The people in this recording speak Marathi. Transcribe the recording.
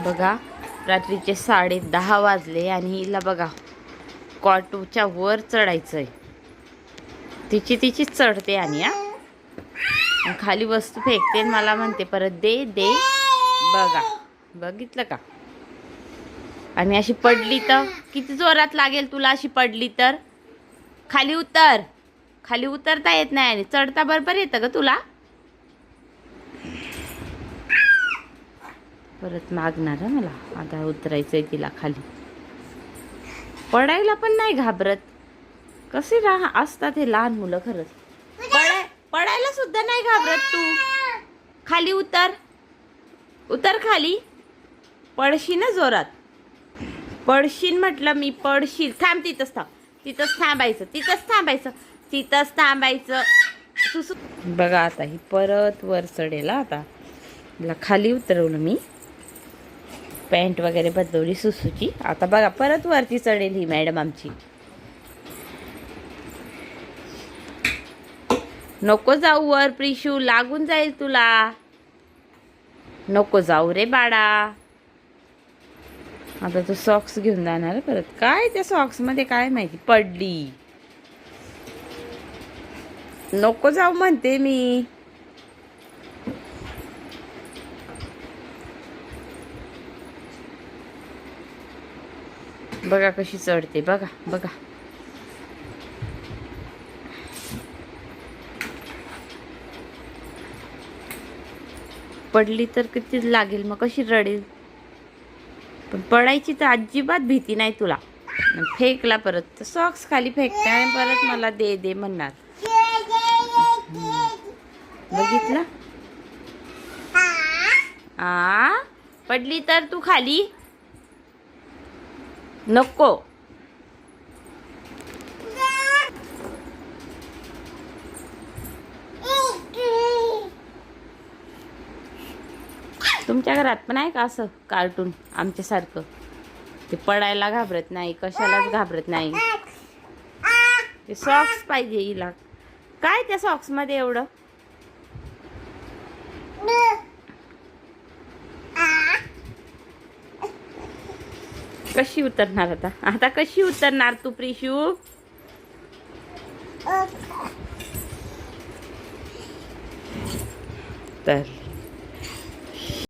बघा रात्रीचे 10:30 वाजले आणि हिला बघा कॉटूच्या वर चढायचंय. तिचीच चढते आणि खाली वस्तू फेकते आणि मला म्हणते परत दे दे. बघा बघितलं का? आणि अशी पडली तर किती जोरात लागेल तुला. अशी पडली तर खाली उतर. खाली उतरता येत नाही आणि चढता बरोबर येतं ग तुला. परत मागणार मला. आता उतरायचंय तिला खाली. पडायला पण नाही घाबरत. कसे असतात हे लहान मुलं खरंच. पडायला सुद्धा नाही घाबरत तू. खाली उतर. उतर खाली. पडशील ना जोरात. पडशील म्हटलं मी. पडशील. थांब तिथंच थांब. तिथंच थांबायचं. बघा आता ही परत वर चढेल. आता तिला खाली उतरवलं मी. पॅन्ट वगैरे बदलवली सुसूची. आता बघा परत वरती चढेल ही मॅडम आमची. नको जाऊ वर प्रिशू, लागून जाईल तुला. नको जाऊ रे बाळा. आता तू सॉक्स घेऊन जाणार परत. काय त्या सॉक्स मध्ये काय माहिती पडली. नको जाऊ म्हणते मी. बघा कशी चढते. बघा बघा. पडली तर किती लागेल मग. कशी रडेल. पण पडायची तर अजिबात भीती नाही तुला. फेकला परत सॉक्स खाली फेकते आणि परत मला दे दे म्हणणार. बघितलं. पडली तर तू खाली. नको. तुमच्या घरात पण आहे का असं कार्टून आमच्यासारखं. ते पडायला घाबरत नाही, कशालाच घाबरत नाही. ते सॉक्स पाहिजे हिला. काय त्या सॉक्स मध्ये एवढं. कशी उतरणार आता. आता कशी उतरणार तू प्रिशू. तर